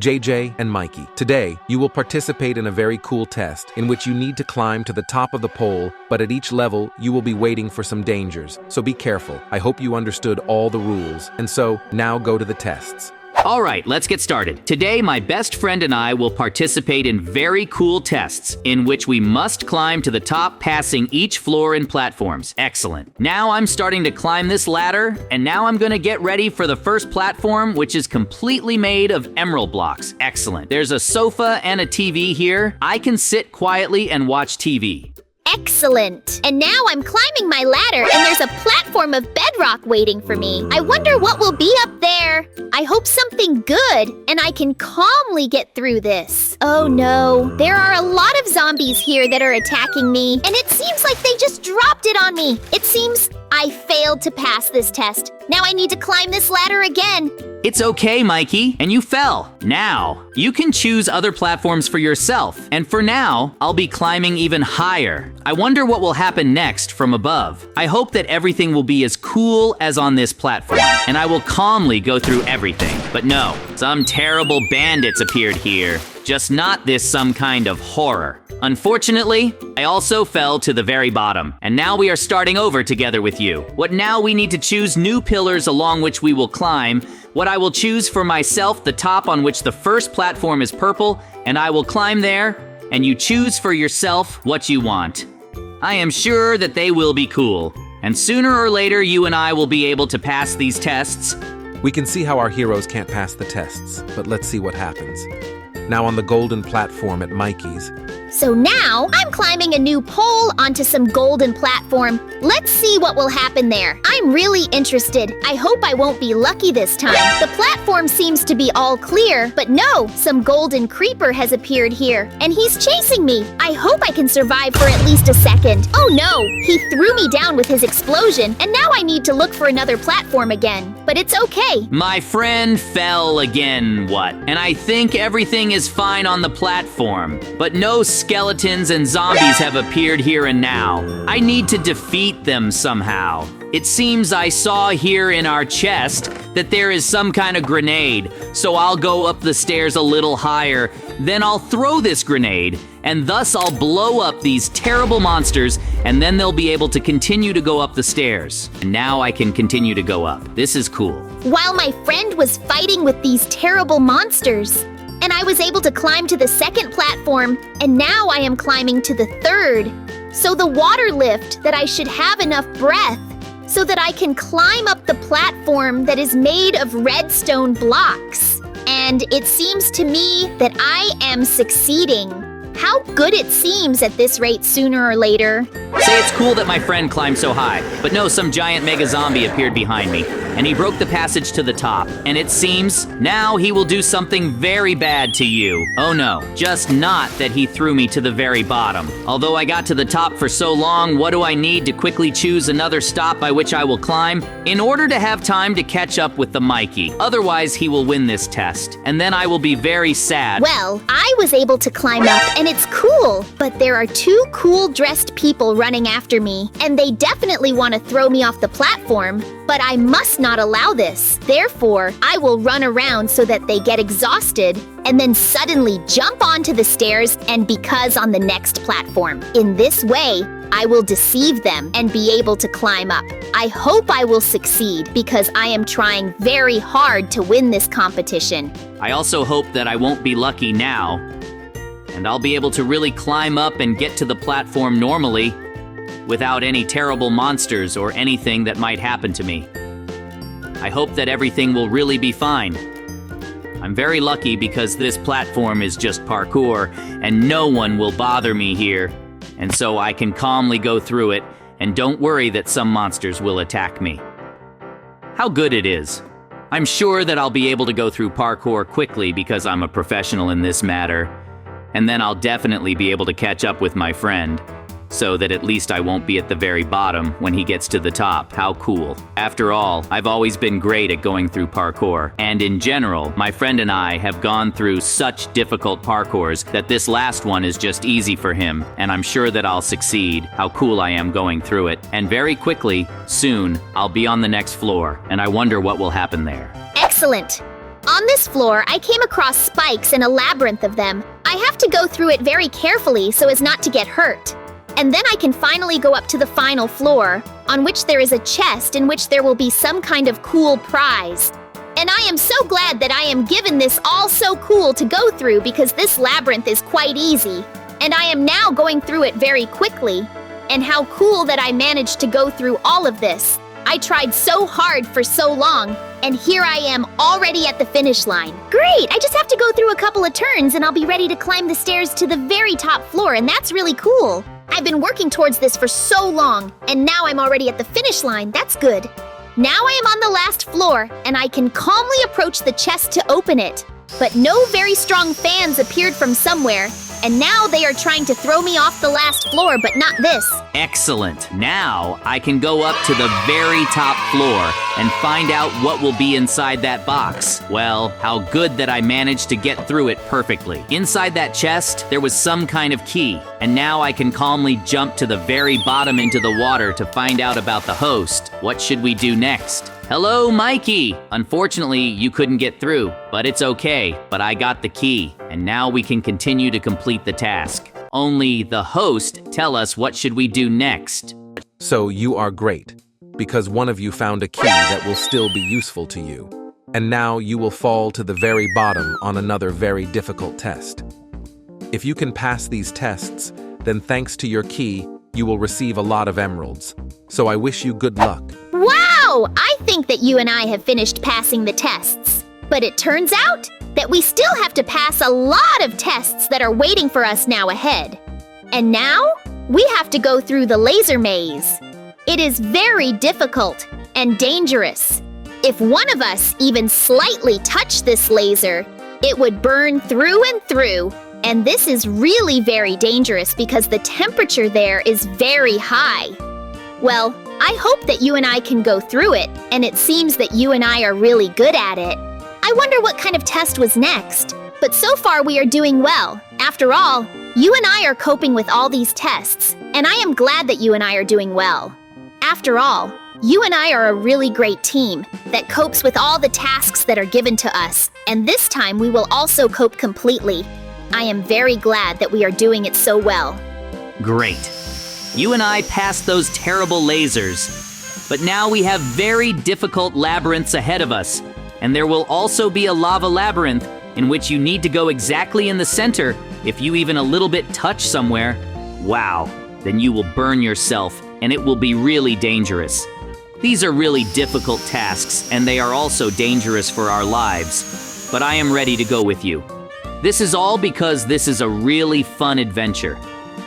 JJ and Mikey. Today, you will participate in a very cool test in which you need to climb to the top of the pole, but at each level, you will be waiting for some dangers. So be careful. I hope you understood all the rules. And so, now go to the tests. All right, let's get started. Today, my best friend and I will participate in very cool tests in which we must climb to the top, passing each floor and platforms. Excellent. Now I'm starting to climb this ladder, and now I'm gonna get ready for the first platform, which is completely made of emerald blocks. Excellent. There's a sofa and a TV here. I can sit quietly and watch TV. Excellent! And now I'm climbing my ladder and there's a platform of bedrock waiting for me. I wonder what will be up there. I hope something good and I can calmly get through this. Oh no, there are a lot of zombies here that are attacking me and it seems like they just dropped it on me. It seems I failed to pass this test. Now I need to climb this ladder again. It's okay, Mikey, and you fell. Now, you can choose other platforms for yourself, and for now, I'll be climbing even higher. I wonder what will happen next from above. I hope that everything will be as cool as on this platform, and I will calmly go through everything. But no, some terrible bandits appeared here. Just not this some kind of horror. Unfortunately, I also fell to the very bottom, and now we are starting over together with you. What now we need to choose new pillars along which we will climb. What I will choose for myself, the top on which the first platform is purple, and I will climb there, and you choose for yourself what you want. I am sure that they will be cool, and sooner or later you and I will be able to pass these tests. We can see how our heroes can't pass the tests, but let's see what happens. Now on the golden platform at Mikey's. So now, I'm climbing a new pole onto some golden platform. Let's see what will happen there. I'm really interested. I hope I won't be lucky this time. The platform seems to be all clear, but no, some golden creeper has appeared here, and he's chasing me. I hope I can survive for at least a second. Oh no, he threw me down with his explosion, and now I need to look for another platform again. But it's okay. My friend fell again, what? And I think everything is fine on the platform, but no skeletons and zombies have appeared here and now. I need to defeat them somehow. It seems I saw here in our chest that there is some kind of grenade, so I'll go up the stairs a little higher, then I'll throw this grenade, and thus I'll blow up these terrible monsters, and then they'll be able to continue to go up the stairs. And now I can continue to go up. This is cool. While my friend was fighting with these terrible monsters, and I was able to climb to the second platform, and now I am climbing to the third. So the water lift that I should have enough breath so that I can climb up the platform that is made of redstone blocks. And it seems to me that I am succeeding. How good it seems at this rate sooner or later. Say it's cool that my friend climbed so high, but no, some giant mega zombie appeared behind me, and he broke the passage to the top. And it seems now he will do something very bad to you. Oh no, just not that he threw me to the very bottom. Although I got to the top for so long, what do I need to quickly choose another stop by which I will climb in order to have time to catch up with the Mikey? Otherwise, he will win this test, and then I will be very sad. Well, I was able to climb up, and it's cool, but there are two cool-dressed people running after me, and they definitely want to throw me off the platform, but I must not allow this. Therefore, I will run around so that they get exhausted, and then suddenly jump onto the stairs and because on the next platform. In this way, I will deceive them and be able to climb up. I hope I will succeed because I am trying very hard to win this competition. I also hope that I won't be lucky now, and I'll be able to really climb up and get to the platform normally without any terrible monsters or anything that might happen to me. I hope that everything will really be fine. I'm very lucky because this platform is just parkour and no one will bother me here, and so I can calmly go through it and don't worry that some monsters will attack me. How good it is. I'm sure that I'll be able to go through parkour quickly because I'm a professional in this matter. And then I'll definitely be able to catch up with my friend, so that at least I won't be at the very bottom when he gets to the top. How cool. After all, I've always been great at going through parkour, and in general, my friend and I have gone through such difficult parkours that this last one is just easy for him, and I'm sure that I'll succeed. How cool I am going through it. And very quickly, soon, I'll be on the next floor, and I wonder what will happen there. Excellent. On this floor, I came across spikes and a labyrinth of them. I have to go through it very carefully so as not to get hurt. And then I can finally go up to the final floor, on which there is a chest in which there will be some kind of cool prize. And I am so glad that I am given this all so cool to go through because this labyrinth is quite easy. And I am now going through it very quickly. And how cool that I managed to go through all of this. I tried so hard for so long, and here I am already at the finish line. Great! I just have to go through a couple of turns and I'll be ready to climb the stairs to the very top floor, and that's really cool. I've been working towards this for so long, and now I'm already at the finish line. That's good. Now I am on the last floor, and I can calmly approach the chest to open it. But no very strong fans appeared from somewhere, and now they are trying to throw me off the last floor, but not this. Excellent. Now I can go up to the very top floor and find out what will be inside that box. Well, how good that I managed to get through it perfectly. Inside that chest, there was some kind of key, and now I can calmly jump to the very bottom into the water to find out about the host. What should we do next? Hello, Mikey! Unfortunately, you couldn't get through, but it's okay. But I got the key, and now we can continue to complete the task. Only the host tell us what should we do next. So you are great, because one of you found a key that will still be useful to you. And now you will fall to the very bottom on another very difficult test. If you can pass these tests, then thanks to your key, you will receive a lot of emeralds. So I wish you good luck. Wow! I think that you and I have finished passing the tests. But it turns out that we still have to pass a lot of tests that are waiting for us now ahead. And now, we have to go through the laser maze. It is very difficult and dangerous. If one of us even slightly touched this laser, it would burn through and through. And this is really very dangerous because the temperature there is very high. Well, I hope that you and I can go through it, and it seems that you and I are really good at it. I wonder what kind of test was next. But so far we are doing well. After all, you and I are coping with all these tests, and I am glad that you and I are doing well. After all, you and I are a really great team that copes with all the tasks that are given to us, and this time we will also cope completely. I am very glad that we are doing it so well. Great. You and I passed those terrible lasers, but now we have very difficult labyrinths ahead of us, and there will also be a lava labyrinth in which you need to go exactly in the center. If you even a little bit touch somewhere, wow, then you will burn yourself, and it will be really dangerous. These are really difficult tasks, and they are also dangerous for our lives, but I am ready to go with you. This is all because this is a really fun adventure.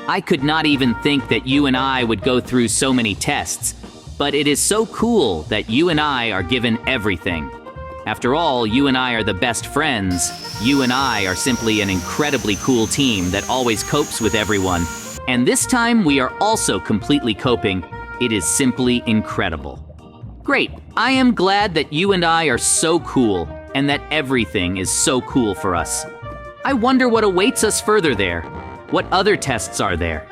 I could not even think that you and I would go through so many tests, but it is so cool that you and I are given everything. After all, you and I are the best friends. You and I are simply an incredibly cool team that always copes with everyone. And this time we are also completely coping. It is simply incredible. Great, I am glad that you and I are so cool and that everything is so cool for us. I wonder what awaits us further there. What other tests are there?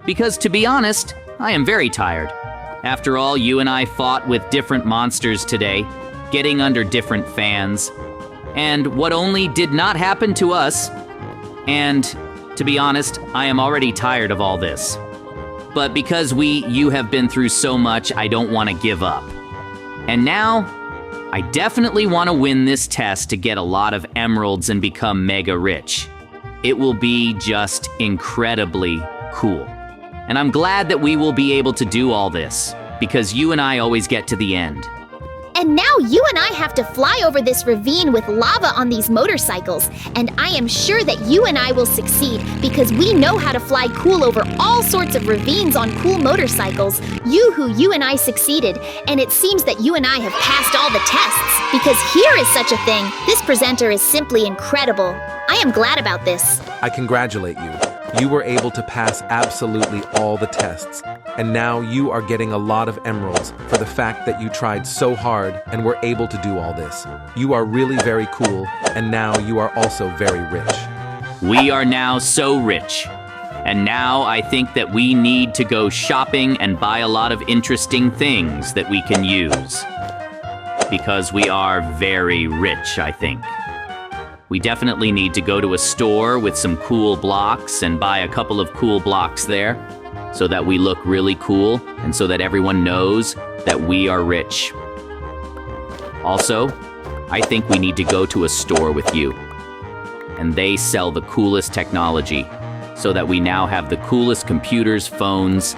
Because to be honest, I am very tired. After all, you and I fought with different monsters today, getting under different fans. And what only did not happen to us. And to be honest, I am already tired of all this. But because you have been through so much, I don't want to give up. And now, I definitely want to win this test to get a lot of emeralds and become mega rich. It will be just incredibly cool. And I'm glad that we will be able to do all this, because you and I always get to the end. And now you and I have to fly over this ravine with lava on these motorcycles, and I am sure that you and I will succeed because we know how to fly cool over all sorts of ravines on cool motorcycles. You and I succeeded, and it seems that you and I have passed all the tests because here is such a thing. This presenter is simply incredible. I am glad about this. I congratulate you. You were able to pass absolutely all the tests, and now you are getting a lot of emeralds for the fact that you tried so hard and were able to do all this. You are really very cool, and now you are also very rich. We are now so rich. And now I think that we need to go shopping and buy a lot of interesting things that we can use. Because we are very rich, I think. We definitely need to go to a store with some cool blocks and buy a couple of cool blocks there so that we look really cool and so that everyone knows that we are rich. Also, I think we need to go to a store with you. And they sell the coolest technology so that we now have the coolest computers, phones,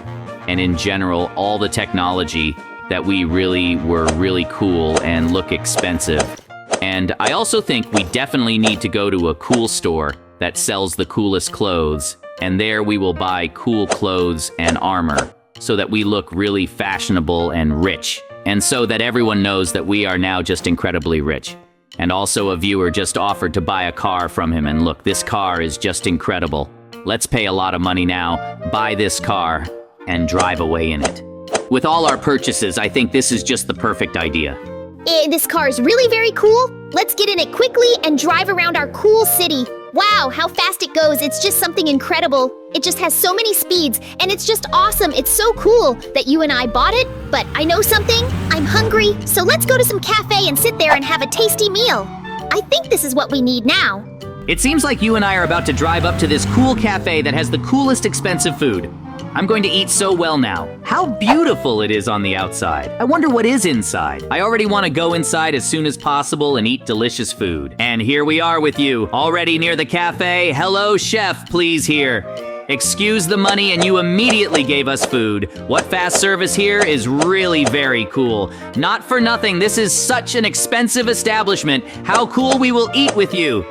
and in general, all the technology that we were really cool and look expensive. And I also think we definitely need to go to a cool store that sells the coolest clothes. And there we will buy cool clothes and armor so that we look really fashionable and rich. And so that everyone knows that we are now just incredibly rich. And also a viewer just offered to buy a car from him, and look, this car is just incredible. Let's pay a lot of money now, buy this car, and drive away in it. With all our purchases, I think this is just the perfect idea. This car is really very cool. Let's get in it quickly and drive around our cool city. Wow, how fast it goes. It's just something incredible. It just has so many speeds, and it's just awesome. It's so cool that you and I bought it, but I know something. I'm hungry, so let's go to some cafe and sit there and have a tasty meal. I think this is what we need now. It seems like you and I are about to drive up to this cool cafe that has the coolest expensive food. I'm going to eat so well now. How beautiful it is on the outside. I wonder what is inside. I already want to go inside as soon as possible and eat delicious food. And here we are with you, already near the cafe. Hello, chef, please here. Excuse the money, and you immediately gave us food. What fast service here is really very cool. Not for nothing, this is such an expensive establishment. How cool we will eat with you.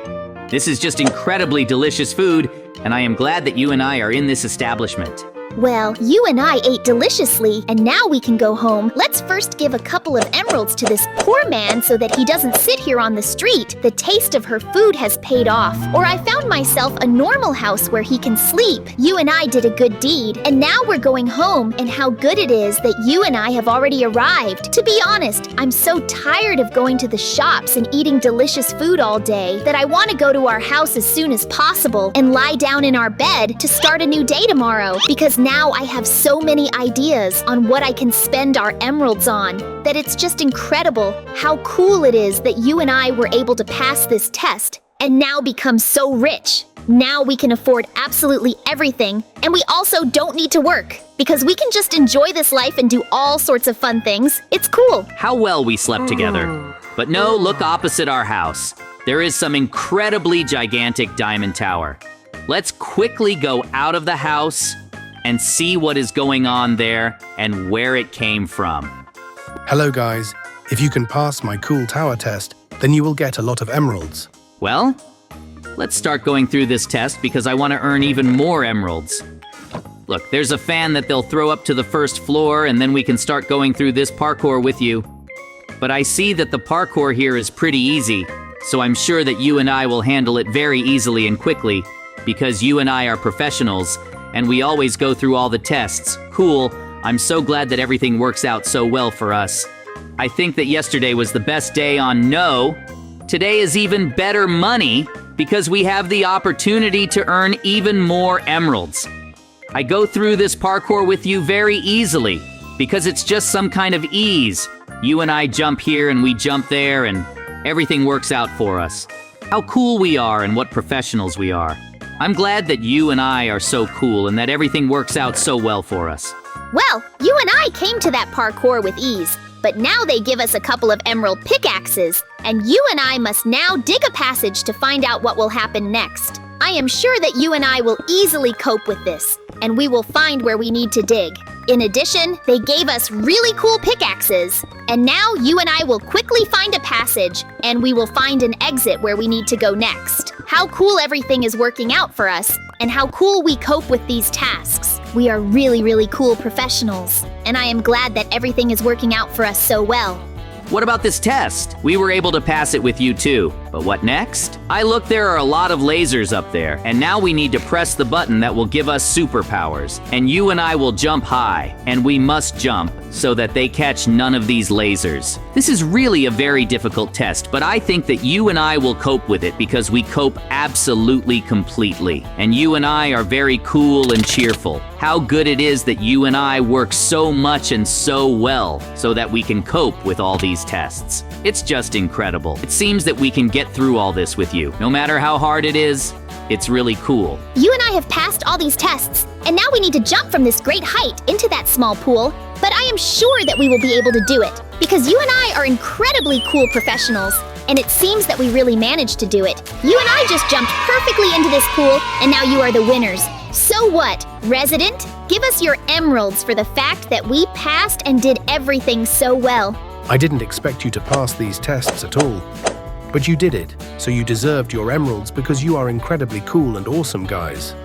This is just incredibly delicious food, and I am glad that you and I are in this establishment. Well, you and I ate deliciously, and now we can go home. Let's first give a couple of emeralds to this poor man so that he doesn't sit here on the street. The taste of her food has paid off. Or I found myself a normal house where he can sleep. You and I did a good deed, and now we're going home, and how good it is that you and I have already arrived. To be honest, I'm so tired of going to the shops and eating delicious food all day that I want to go to our house as soon as possible and lie down in our bed to start a new day tomorrow, because now I have so many ideas on what I can spend our emeralds on that it's just incredible how cool it is that you and I were able to pass this test and now become so rich. Now we can afford absolutely everything, and we also don't need to work because we can just enjoy this life and do all sorts of fun things. It's cool. How well we slept together. But no, look opposite our house. There is some incredibly gigantic diamond tower. Let's quickly go out of the house and see what is going on there and where it came from. Hello guys, if you can pass my cool tower test, then you will get a lot of emeralds. Well, let's start going through this test because I want to earn even more emeralds. Look, there's a fan that they'll throw up to the first floor, and then we can start going through this parkour with you. But I see that the parkour here is pretty easy, so I'm sure that you and I will handle it very easily and quickly because you and I are professionals and we always go through all the tests. Cool. I'm so glad that everything works out so well for us. I think that yesterday was the best day on No. Today is even better money because we have the opportunity to earn even more emeralds. I go through this parkour with you very easily because it's just some kind of ease. You and I jump here and we jump there and everything works out for us. How cool we are and what professionals we are. I'm glad that you and I are so cool and that everything works out so well for us. Well, you and I came to that parkour with ease, but now they give us a couple of emerald pickaxes, and you and I must now dig a passage to find out what will happen next. I am sure that you and I will easily cope with this, and we will find where we need to dig. In addition, they gave us really cool pickaxes, and now you and I will quickly find a passage, and we will find an exit where we need to go next. How cool everything is working out for us, and how cool we cope with these tasks. We are really, really cool professionals, and I am glad that everything is working out for us so well. What about this test? We were able to pass it with you too. But what next? Look, there are a lot of lasers up there, and now we need to press the button that will give us superpowers. And you and I will jump high, and we must jump so that they catch none of these lasers. This is really a very difficult test, but I think that you and I will cope with it because we cope absolutely completely. And you and I are very cool and cheerful. How good it is that you and I work so much and so well so that we can cope with all these tests. It's just incredible. It seems that we can get get through all this with you. No matter how hard it is, it's really cool. You and I have passed all these tests, and now we need to jump from this great height into that small pool, but I am sure that we will be able to do it, because you and I are incredibly cool professionals, and it seems that we really managed to do it. You and I just jumped perfectly into this pool, and now you are the winners. So what, Resident? Give us your emeralds for the fact that we passed and did everything so well. I didn't expect you to pass these tests at all. But you did it, so you deserved your emeralds because you are incredibly cool and awesome, guys.